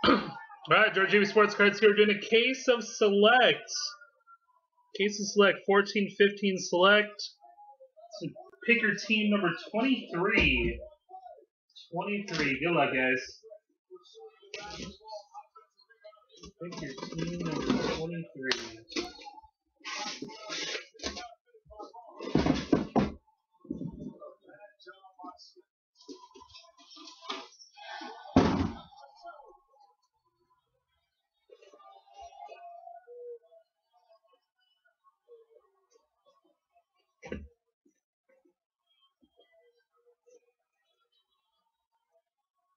Alright, George J.B. Sports Cards here. We're doing a case of select. Case of select, 14-15 select. So pick your team number 23. 23. Good luck, guys. Pick your team number 23.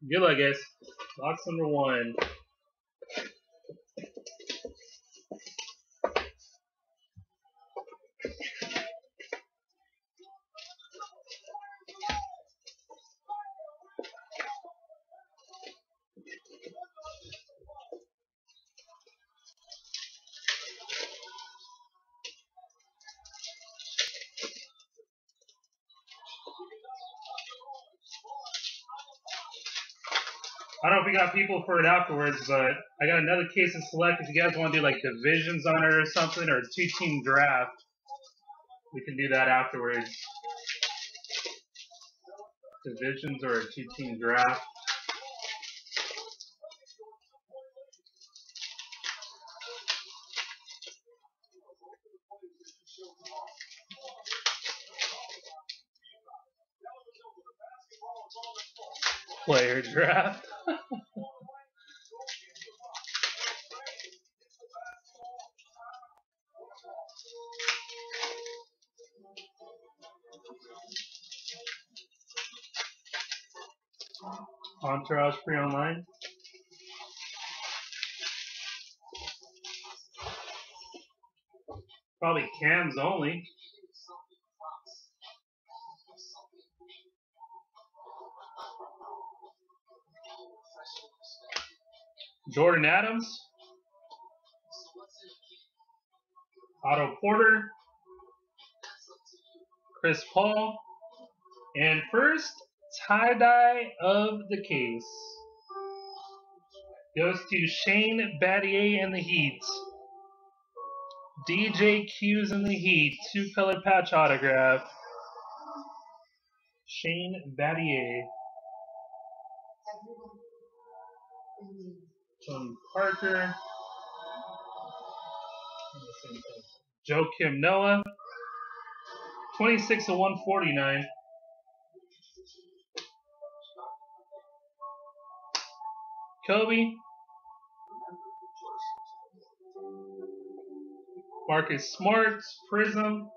Good luck, guys. Box number 1. I don't know if we got people for it afterwards, but I got another case of select. If you guys want to do like divisions on it or something, or a 2-team draft, we can do that afterwards. Divisions or a 2-team draft. Player draft. Entourage free online. Probably cams only. Jordan Adams. Otto Porter. Chris Paul. And first, tie-dye of the case goes to Shane Battier in the Heat. DJ Q's in the Heat. 2-color patch autograph. Shane Battier. Tony Parker. Joakim Noah. 26/149. Kobe. Marcus Smart. Prism.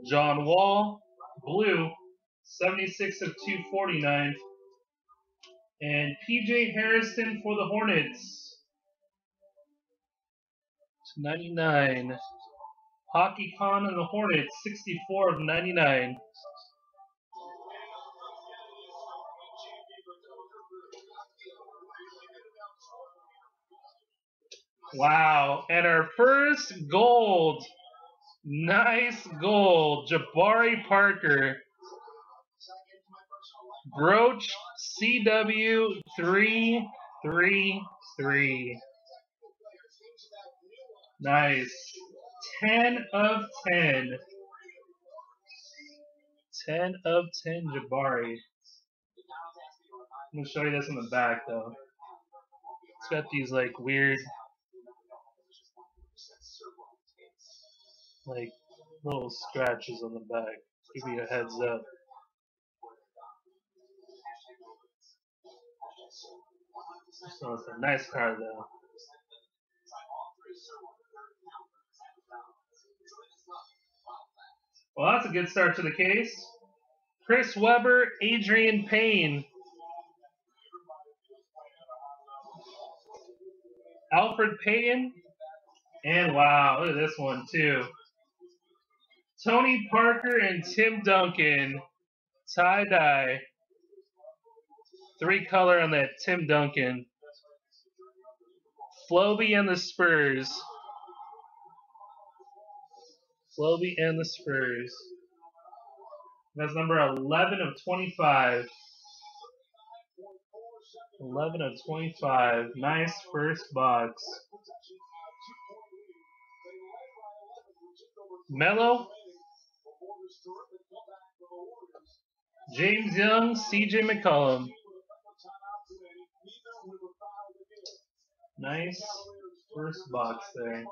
John Wall. Blue. 76/249. And PJ Harrison for the Hornets. 99. Hockey Con and the Hornets, 64/99. Wow. And our first gold. Nice gold. Jabari Parker. Brooch CW 333. Nice. 10/10. 10/10 Jabari. I'm going to show you this on the back, though. It's got these, like, weird, like, little scratches on the back. Give you a heads up. So it's a nice card, though. Well, that's a good start to the case. Chris Webber, Adrian Payne. Alfred Payton. And wow, look at this one, too. Tony Parker and Tim Duncan. Tie-dye. 3-color on that Tim Duncan. Floby and the Spurs. Floby and the Spurs. That's number 11/25. 11 of 25. Nice first box. Melo, James Young, CJ McCollum. Nice first box there.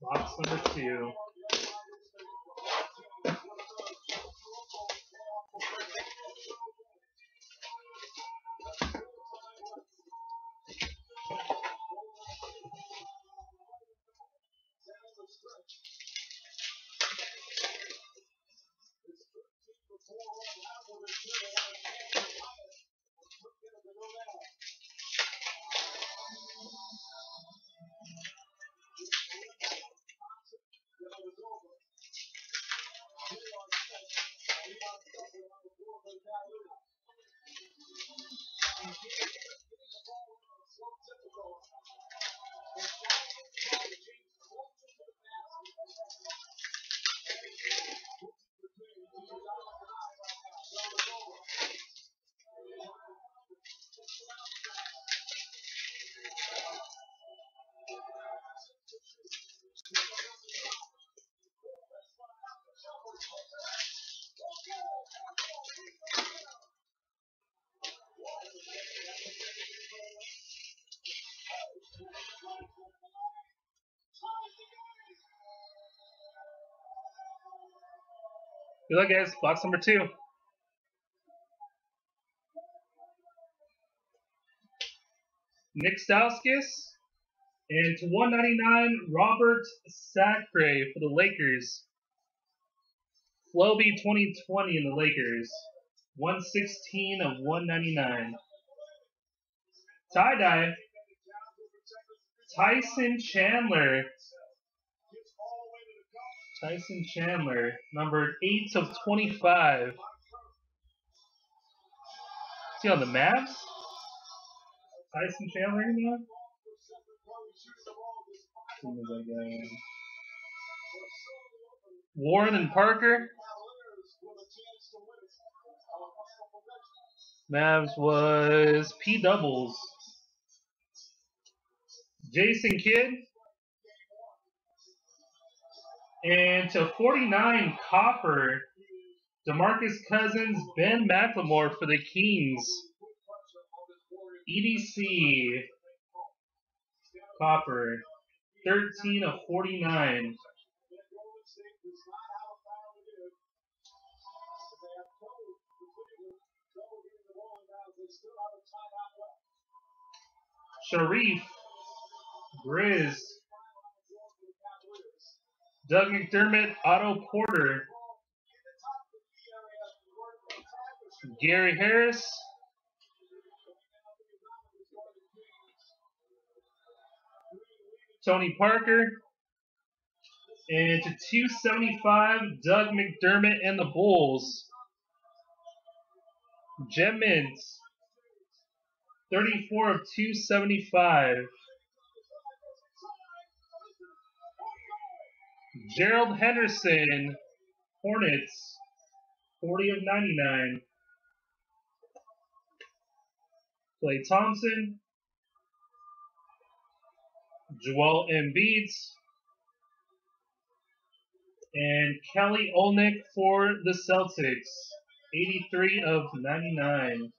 Box number 2. Good luck, guys. Box number 2. Nick Stauskas. And to 199, Robert Sacre for the Lakers. Floby 2020 in the Lakers. 116 of 199. Tie-dye. Tyson Chandler. Tyson Chandler, numbered 8 of 25. Is he on the Mavs? Tyson Chandler, you know? Warren and Parker. Mavs was P. Doubles. Jason Kidd. And to 49, Copper, DeMarcus Cousins, Ben McLemore for the Kings. EDC, Copper, 13 of 49. Sharif, Grizz, Doug McDermott, Otto Porter, Gary Harris, Tony Parker, and to 275, Doug McDermott and the Bulls. Gem Mints, 34 of 275. Gerald Henderson, Hornets, 40 of 99. Klay Thompson, Joel Embiid, and Kelly Olynyk for the Celtics, 83 of 99.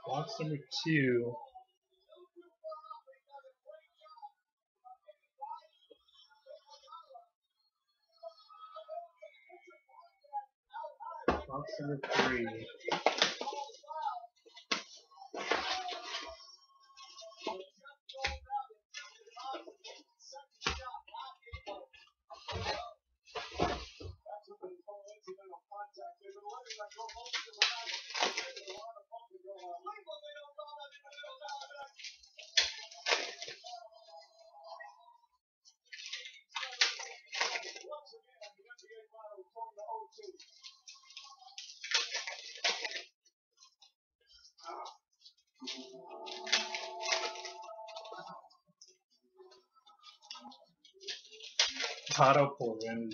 Box number 2. Box number 3. Auto pull in.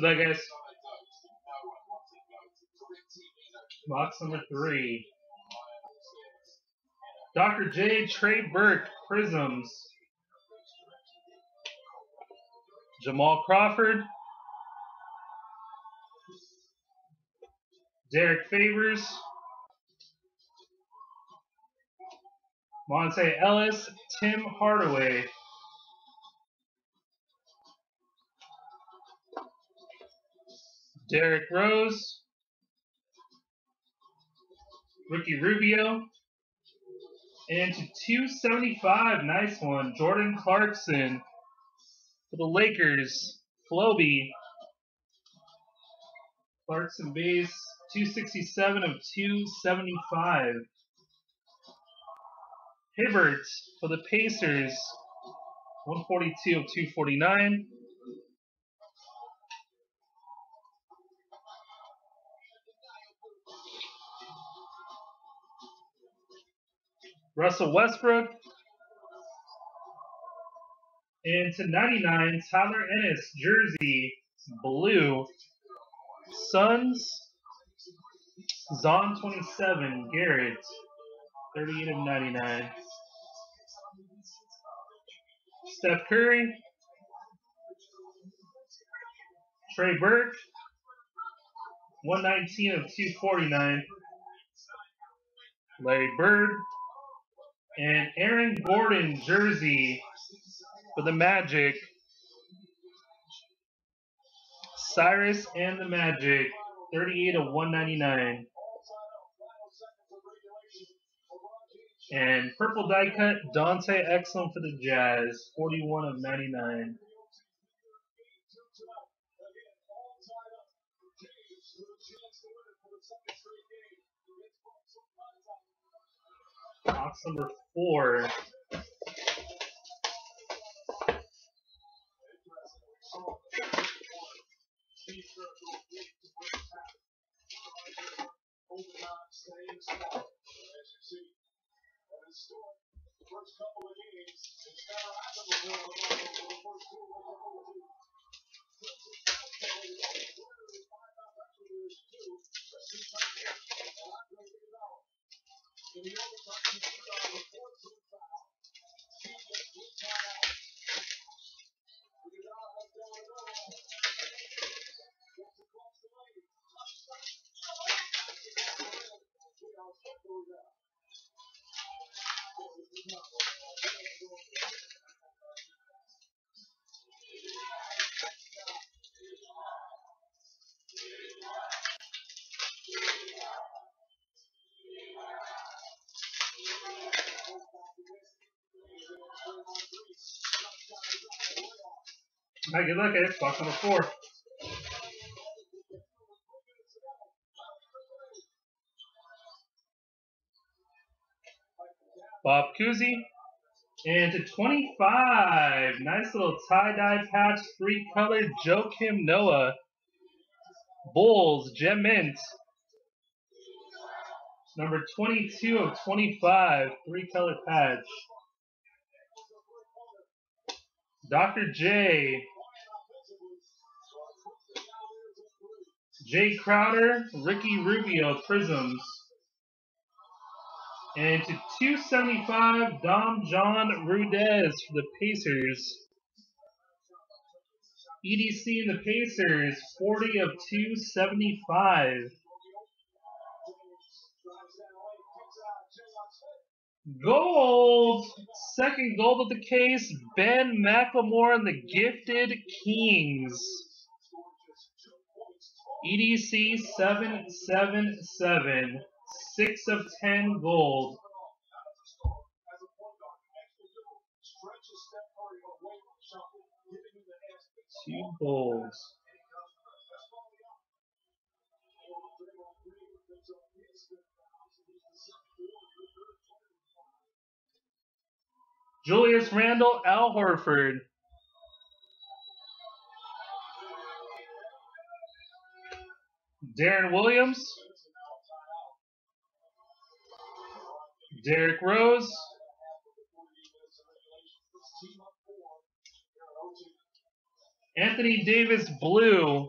So that, guys. Box number 3. Dr. J. Trey Burke, Prisms. Jamal Crawford. Derek Favors. Monte Ellis. Tim Hardaway. Derrick Rose. Ricky Rubio. And to 275, nice one, Jordan Clarkson for the Lakers. Floby. Clarkson base, 267 of 275. Hibbert for the Pacers, 142 of 249. Russell Westbrook. And to 99, Tyler Ennis, jersey, blue. Suns, Zon 27, Garrett, 38 of 99. Steph Curry. Trey Burke, 119 of 249. Larry Bird. And Aaron Gordon, jersey for the Magic. Cyrus and the Magic, 38 of 199. And purple die cut, Dante Exum for the Jazz, 41 of 99. Box number 4. All right, good luck, guys. Box number 4. Bob Cousy. And to 25, nice little tie-dye patch, 3-color Joakim Noah. Bulls, Gem Mint. Number 22 of 25, 3-color patch. Dr. J. Jay Crowder, Ricky Rubio, Prisms. And to 275, Dom John Rudez for the Pacers. EDC and the Pacers, 40 of 275. Gold! Second gold of the case, Ben McLemore and the Gifted Kings. EDC 777, 6 of 10 gold. 2 Bulls. Julius Randle, Al Horford. Darren Williams. Derrick Rose. Anthony Davis, blue.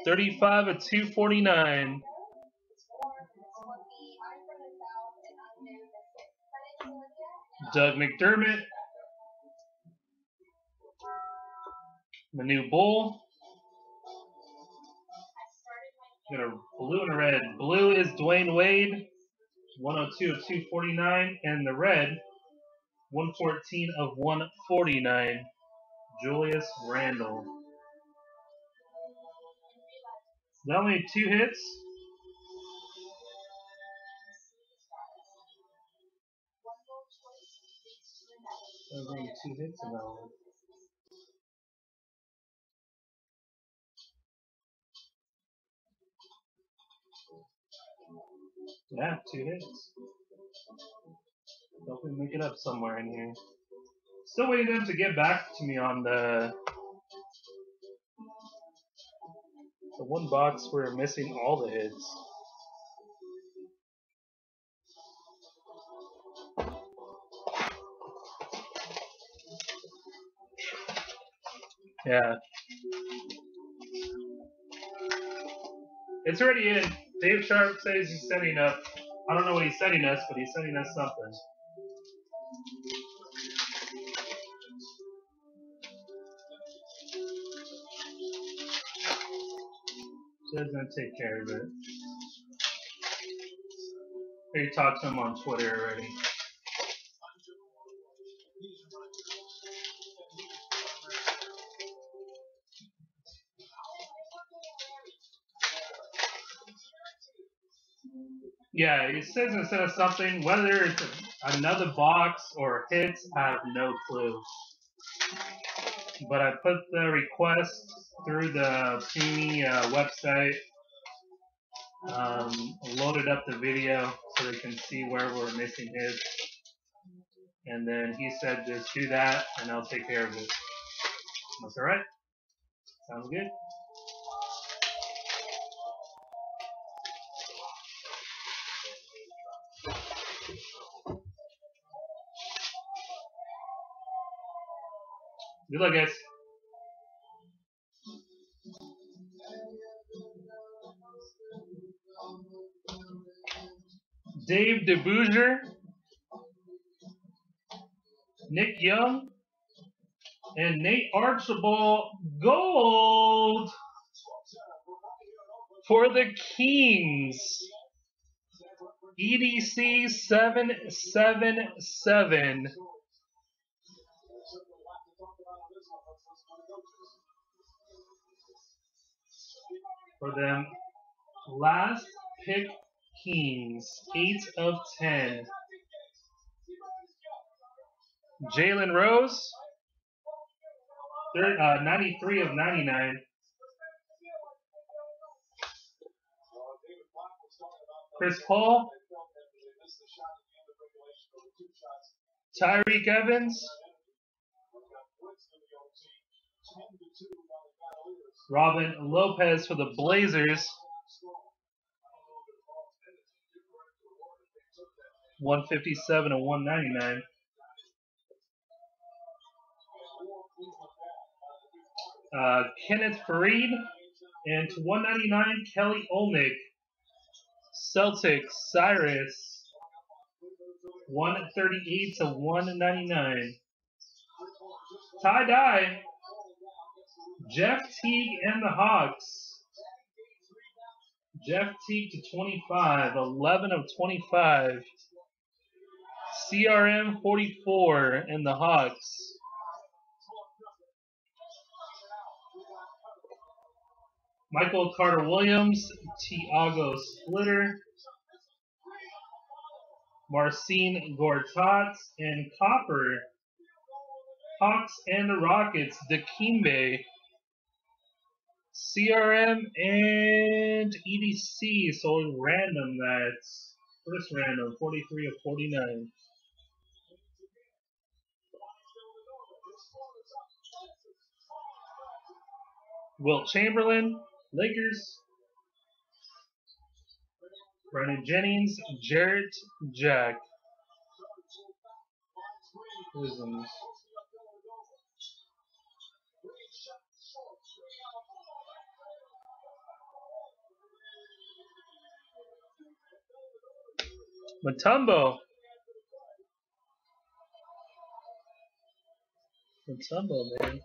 35 of 249. Doug McDermott. Manu Bull. Got a blue and a red. Blue is Dwayne Wade. 102 of 249. And the red, 114 of 149. Julius Randle. That only 2 hits. There's only 2 hits in that one. Yeah, 2 hits. Hopefully make it up somewhere in here. Still waiting for them to get back to me on the one box where we're missing all the hits. Yeah. It's already in. Dave Sharp says he's sending up. I don't know what he's sending us, but he's sending us something. So he's going to take care of it. He talked to him on Twitter already. Yeah, he says instead of something, whether it's another box or hits, I have no clue. But I put the request through the Panini website, loaded up the video so they can see where we're missing hits. And then he said just do that and I'll take care of it. That's alright. Sounds good. Good luck, guys. Dave DeBoozer, Nick Young, and Nate Archibald gold for the Kings. EDC 777. For them, last pick Kings, 8 of 10. Jalen Rose, 93 of 99. Chris Paul, Tyreek Evans, Robin Lopez for the Blazers, 157 and 199. Kenneth Fareed, and to 199, Kelly Olynyk. Celtics, Cyrus, 138 to 199. Tie-dye, Jeff Teague and the Hawks. Jeff Teague to 25, 11 of 25. CRM 44 and the Hawks. Michael Carter-Williams, Tiago Splitter, Marcin Gortat, and Copper Hawks and the Rockets, Dikembe, CRM, and EDC. So random, that's first random, 43 of 49. Wilt Chamberlain, Lakers. Brandon Jennings, Jarrett Jack. Prisms. Mutombo. Mutombo, man.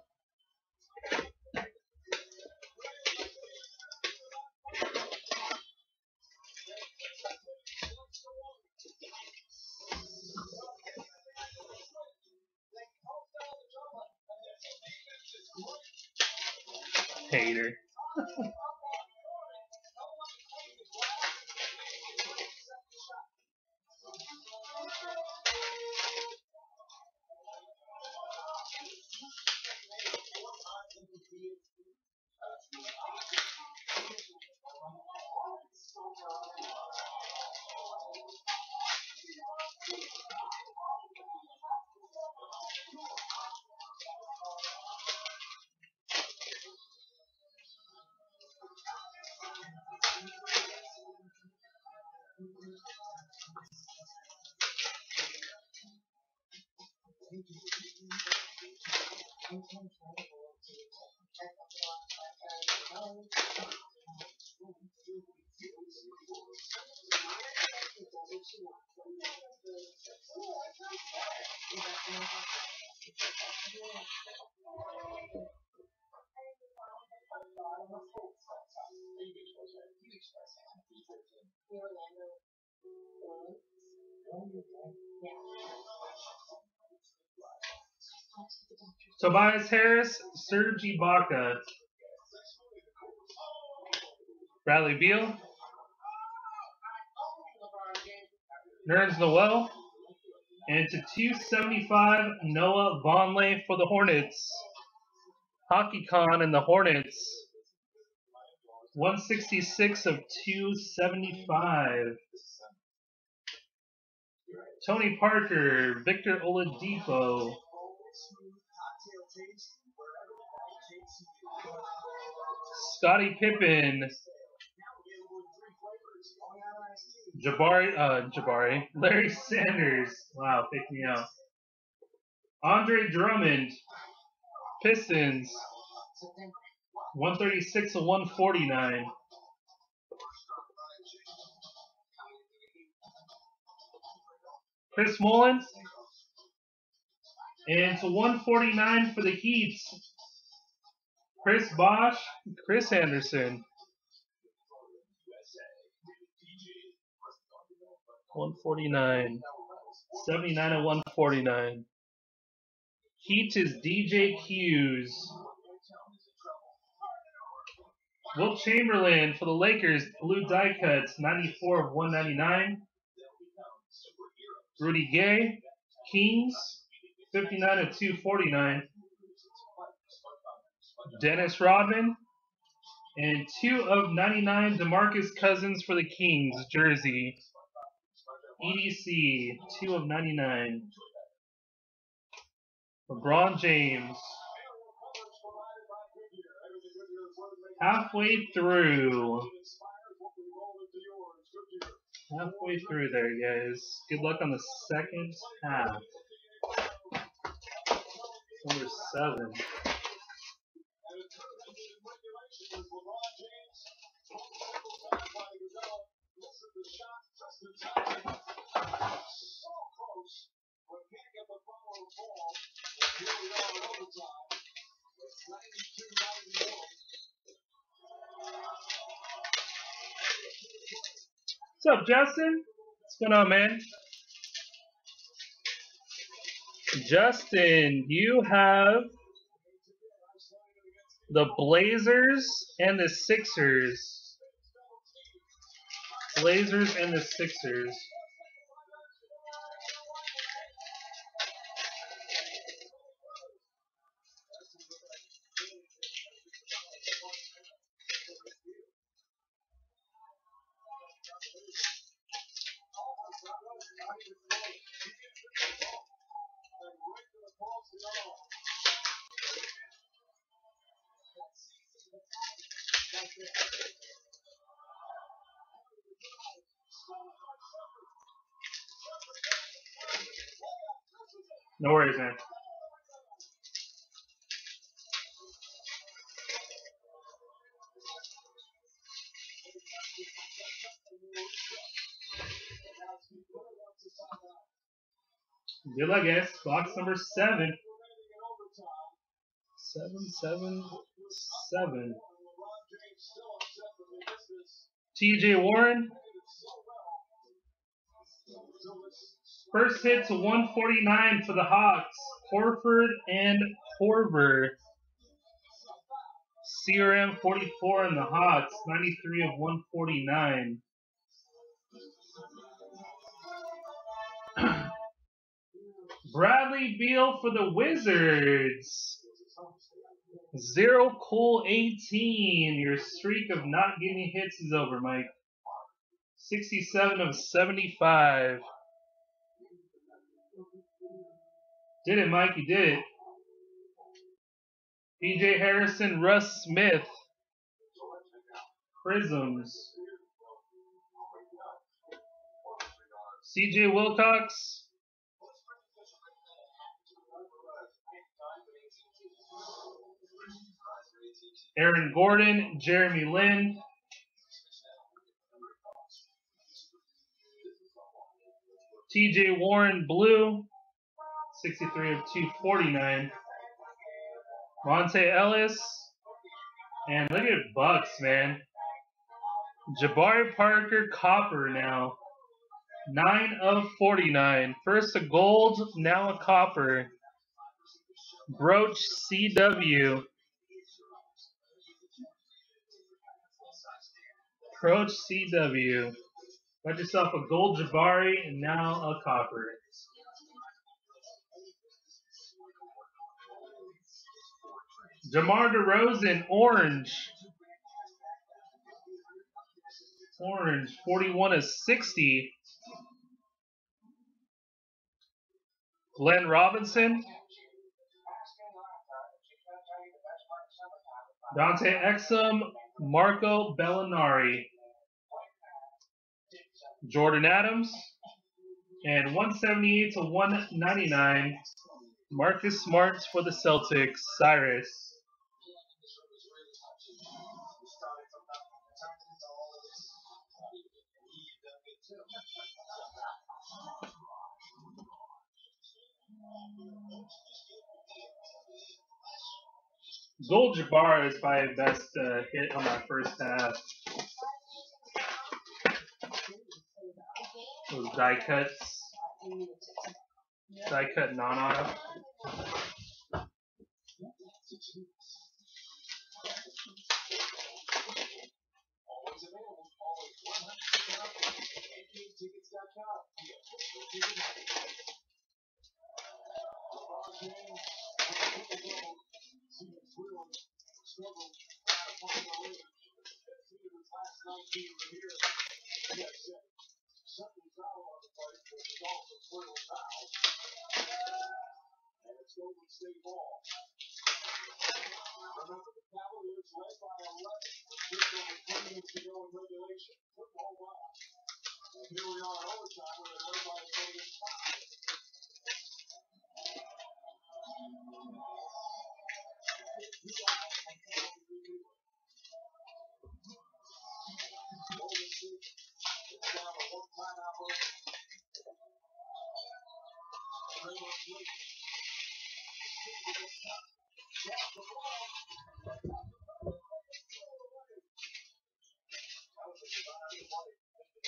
Hater. Tobias Harris, Serge Ibaka, Bradley Beal, Nerds Noel, and to 275, Noah Vonleh for the Hornets. HockeyCon and the Hornets, 166 of 275. Tony Parker, Victor Oladipo, Scottie Pippen, Jabari, Larry Sanders, wow, pick me out. Andre Drummond, Pistons, 136 of 149. Chris Mullins, and to 149 for the Heat, Chris Bosh, Chris Anderson. 149. 79 of 149. Heat is DJ Hughes. Wilt Chamberlain for the Lakers, blue die cuts, 94 of 199. Rudy Gay, Kings, 59 of 249. Dennis Rodman, and 2 of 99, DeMarcus Cousins for the Kings, jersey. EDC, 2 of 99. LeBron James. Halfway through. Halfway through there, guys. Good luck on the second half. Number 7. What's up, Justin? What's going on, man? Justin, you have the Blazers and the Sixers. Blazers and the Sixers. No worries, man. Good luck, guys. Box number 7. 777. TJ Warren. First hit to 149 for the Hawks. Horford and Korver. CRM 44 in the Hawks. 93 of 149. Bradley Beal for the Wizards. 0 Cole 18. Your streak of not getting hits is over, Mike. 67 of 75. Did it, Mike. You did it. PJ Harrison, Russ Smith. Prisms. CJ Wilcox. Aaron Gordon, Jeremy Lin. TJ Warren, blue. 63 of 249. Monte Ellis. And look at Bucks, man. Jabari Parker, copper now. 9 of 49. First a gold, now a copper. Broach CW. Broach CW. Got yourself a gold Jabari and now a copper. DeMar DeRozan, orange. Orange, 41 of 60. Glenn Robinson. Dante Exum, Marco Bellinari. Jordan Adams. And 178 to 199. Marcus Smart for the Celtics. Cyrus. Gold Jabbar is probably the best hit on my first half. Those die cuts. Die cut non-auto.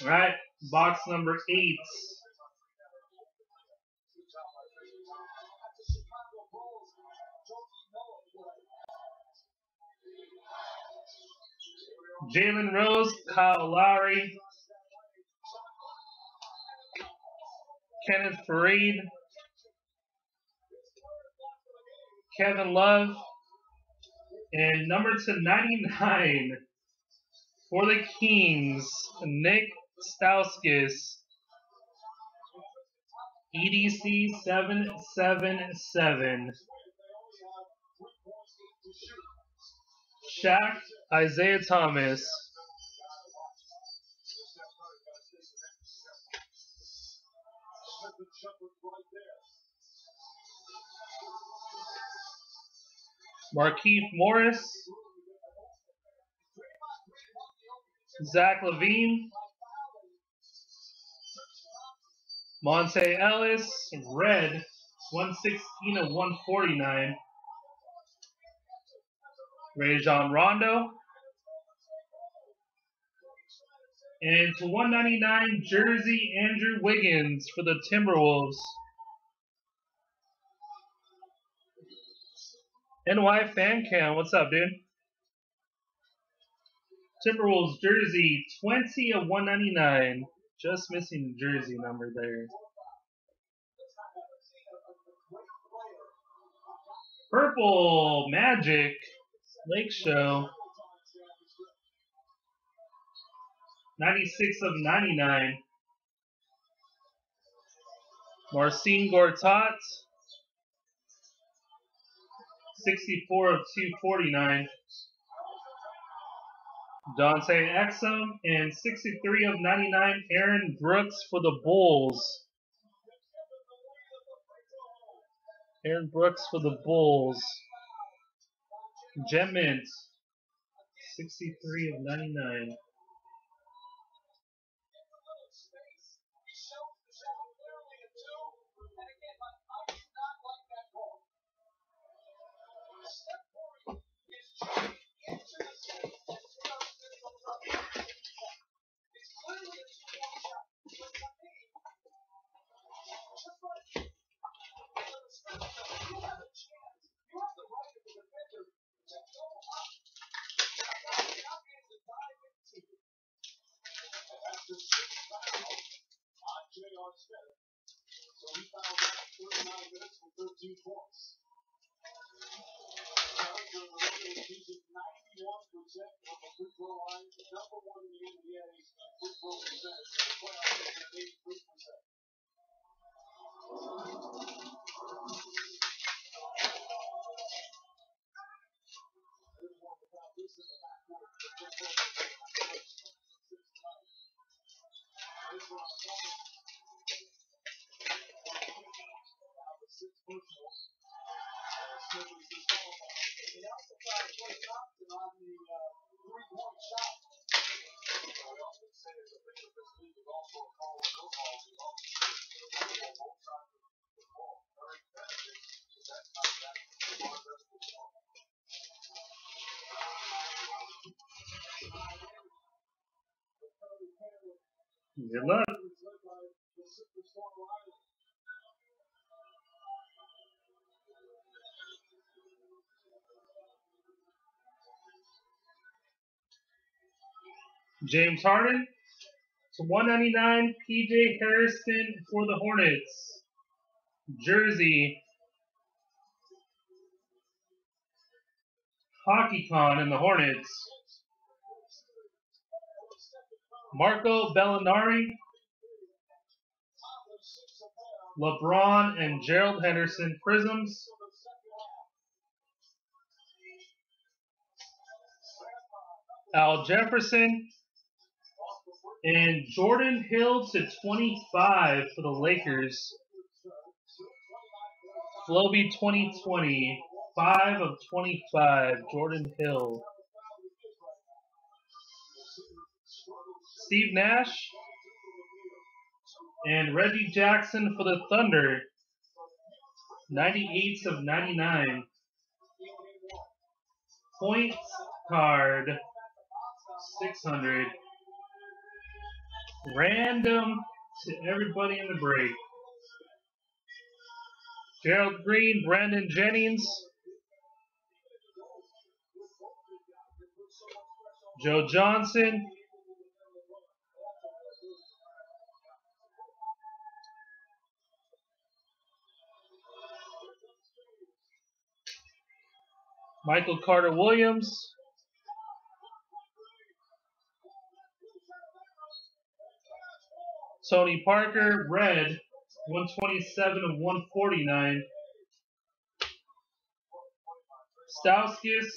All right, box number 8. Jalen Rose, Kyle Lowry, Kenneth Faried, Kevin Love, and number /99 for the Kings, Nick Stauskas. EDC 777. Shaq, Isaiah Thomas. Markieff Morris. Zach LaVine. Monte Ellis, red, 116 of 149. Rajon Rondo. And to 199, jersey, Andrew Wiggins for the Timberwolves. NY Fan Cam, what's up, dude? Timberwolves jersey, 20 of 199. Just missing jersey number there. Purple Magic Lake Show. 96 of 99. Marcin Gortat. 64 of 249. Dante Exum, and 63 of 99, Aaron Brooks for the Bulls. Aaron Brooks for the Bulls. Gem Mint, 63 of 99. Good luck. James Harden to 199, PJ Harrison for the Hornets. Jersey. HockeyCon in the Hornets. Marco Bellinari. LeBron and Gerald Henderson Prisms. Al Jefferson. And Jordan Hill to 25 for the Lakers. Floby 2020, 5 of 25, Jordan Hill. Steve Nash. And Reggie Jackson for the Thunder. 98 of 99. Point card. 600. Random to everybody in the break. Gerald Green, Brandon Jennings. Joe Johnson. Michael Carter Williams. Tony Parker, red, 127 of 149. Stauskas.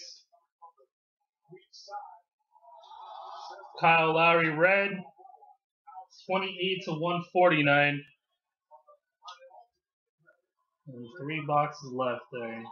Kyle Lowry red. 28 to 149. And 3 boxes left there.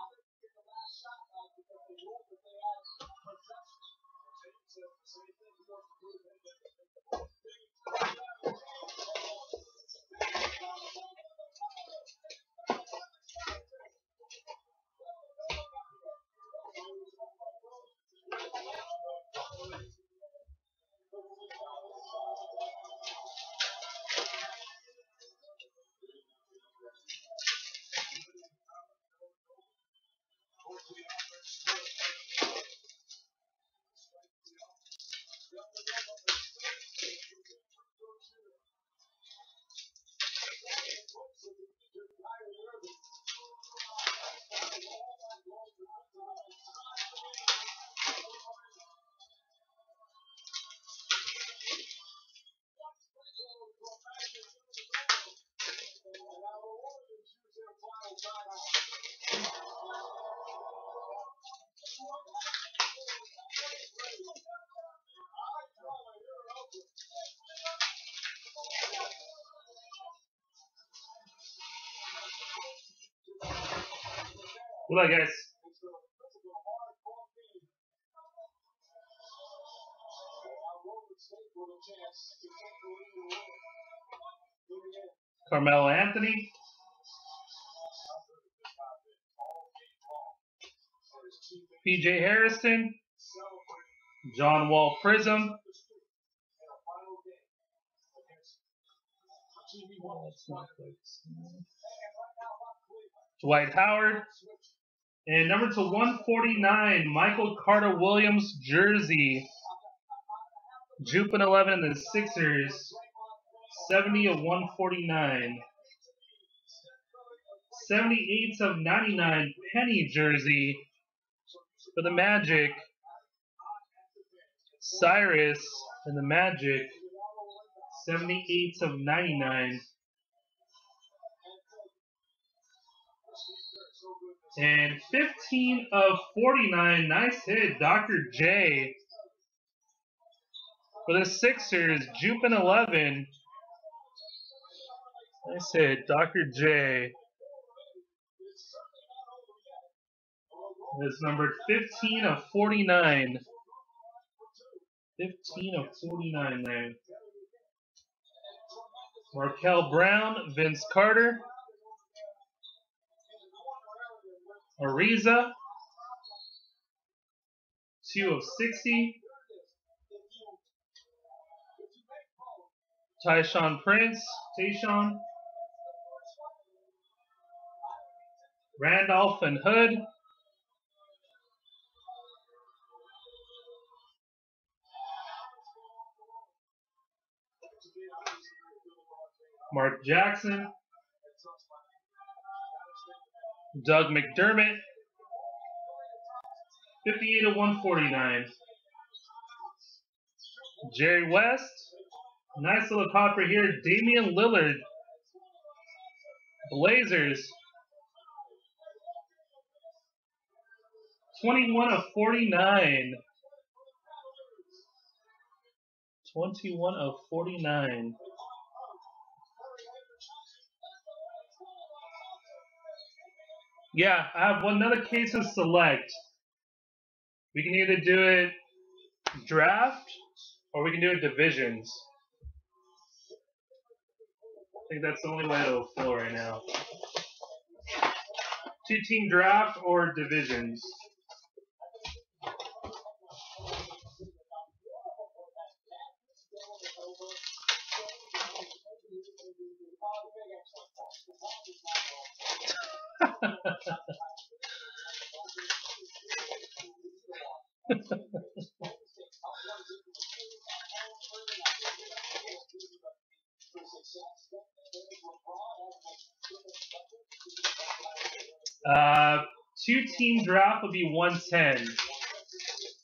Good luck, guys. Carmelo Anthony. PJ Harrison. John Wall Prism. Dwight Howard. And number to 149, Michael Carter Williams jersey. Jupe and 11 in the Sixers. 70 of 149. 78 of 99 Penny jersey for the Magic. Cyrus and the Magic. 78 of 99. And 15 of 49. Nice hit, Dr. J. For the Sixers, Jupe and 11. Nice hit, Dr. J. It's numbered 15 of 49. 15 of 49 there. Markel Brown, Vince Carter. Ariza. 2 of 60. Tayshaun Prince. Tayshaun. Randolph and Hood. Mark Jackson. Doug McDermott. 58 of 149. Jerry West. Nice little copper here. Damian Lillard. Blazers. 21 of 49. 21 of 49. Yeah, I have another case of select. We can either do it draft or we can do it divisions. I think that's the only way it'll flow right now. 2-team draft or divisions. Two-team draft would be 110.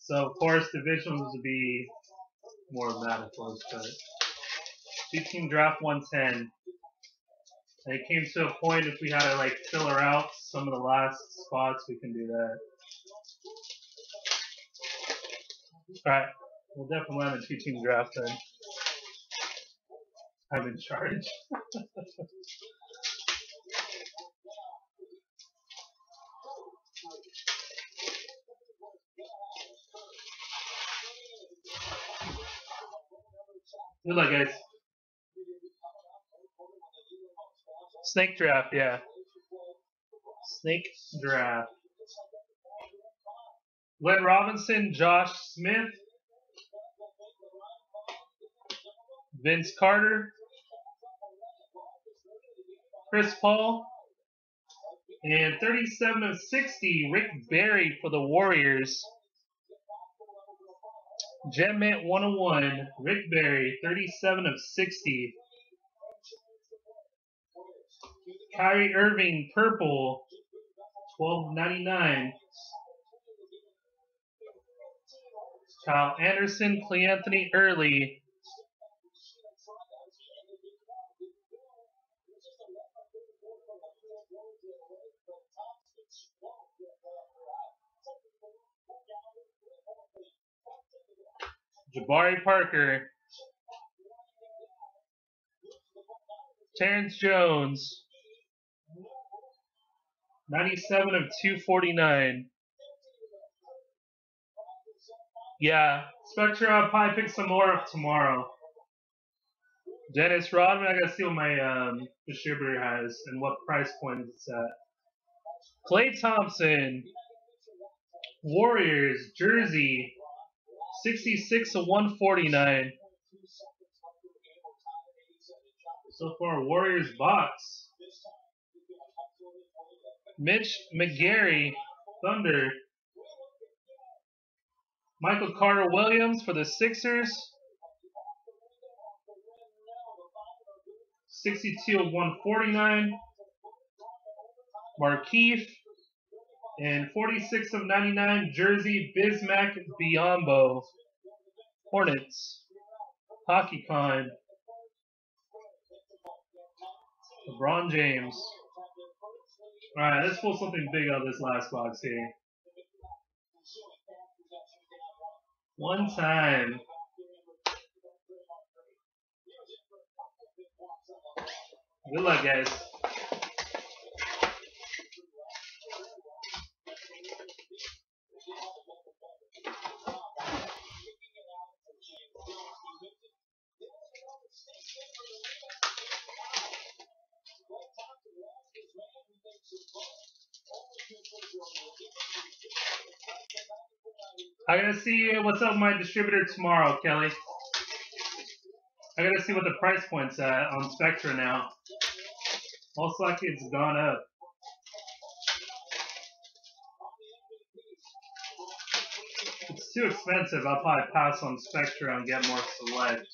So of course divisions would be more math, but two-team draft 110. And it came to a point if we had to like fill her out some of the last spots, we can do that. Alright, we'll definitely have a 2-team draft then. I'm in charge. Good luck, guys. Snake draft, yeah. Snake draft. Glenn Robinson, Josh Smith, Vince Carter, Chris Paul, and 37 of 60, Rick Barry for the Warriors. Gem Mint 101, Rick Barry, 37 of 60. Kyrie Irving, purple, 12.99. Kyle Anderson, Cleanthony Early. Jabari Parker. Terrence Jones. 97 of 249. Yeah, Spectra, I'll probably pick some more up tomorrow. Dennis Rodman, I gotta see what my distributor has and what price point it's at. Klay Thompson, Warriors, jersey, 66 of 149. So far, Warriors box. Mitch McGarry, Thunder. Michael Carter Williams for the Sixers. 62 of 149. Markeith. And 46 of 99, jersey, Bismack Biyombo. Hornets. HockeyCon. LeBron James. Alright, let's pull something big out of this last box here. One time. Good luck, guys. I gotta see what's up with my distributor tomorrow, Kelly. I gotta see what the price point's at on Spectra now. Most likely it's gone up. It's too expensive. I'll probably pass on Spectra and get more Select.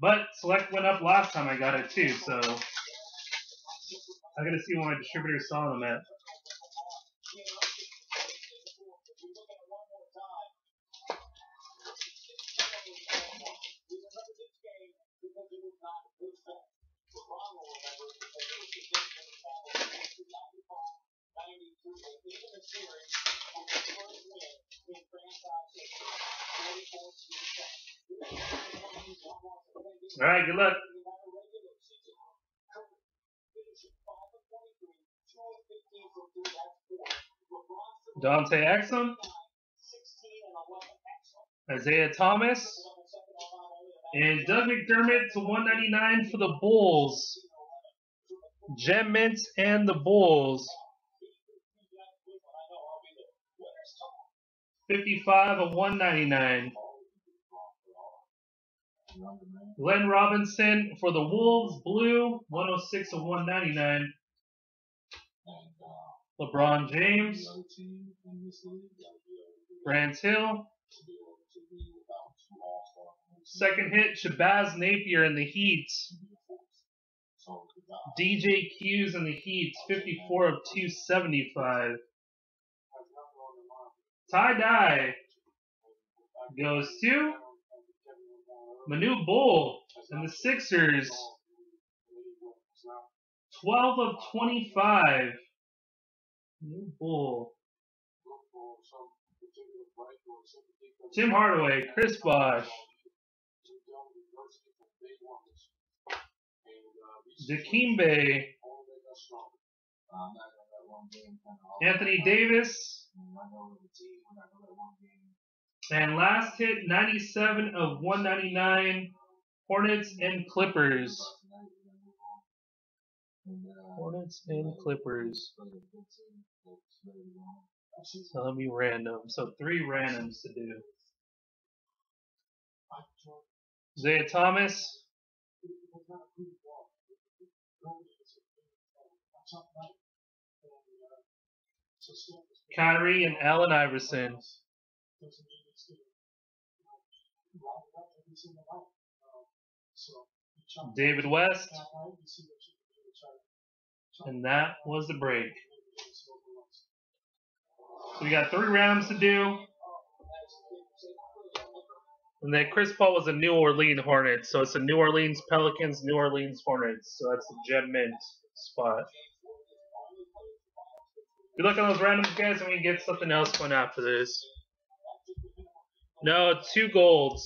But Select went up last time I got it too, so I gotta see what my distributor's selling them at. All right, good luck. Dante Exum, Isaiah Thomas, and Doug McDermott to 199 for the Bulls. Gem Mint and the Bulls. 55 of 199. Glenn Robinson for the Wolves, blue, 106 of 199. LeBron James. Grant Hill. Second hit, Shabazz Napier in the Heat. DJ Q's in the Heat, 54 of 275. Tie-dye goes to Manu Bull and the Sixers. 12 of 25. New Bull. Tim Hardaway, Chris Bosh, Dikembe, Anthony Davis, and last hit 97 of 199, Hornets and Clippers. Hornets and Clippers. So that'll be random. So 3 randoms to do. Isaiah Thomas. Kyrie and Allen Iverson. David West. And that was the break. So we got 3 randoms to do. And then Chris Paul was a New Orleans Hornets. So it's the New Orleans Pelicans, New Orleans Hornets. So that's the Gem Mint spot. Good luck on those randoms, guys, and we can get something else going after this. No, 2 golds.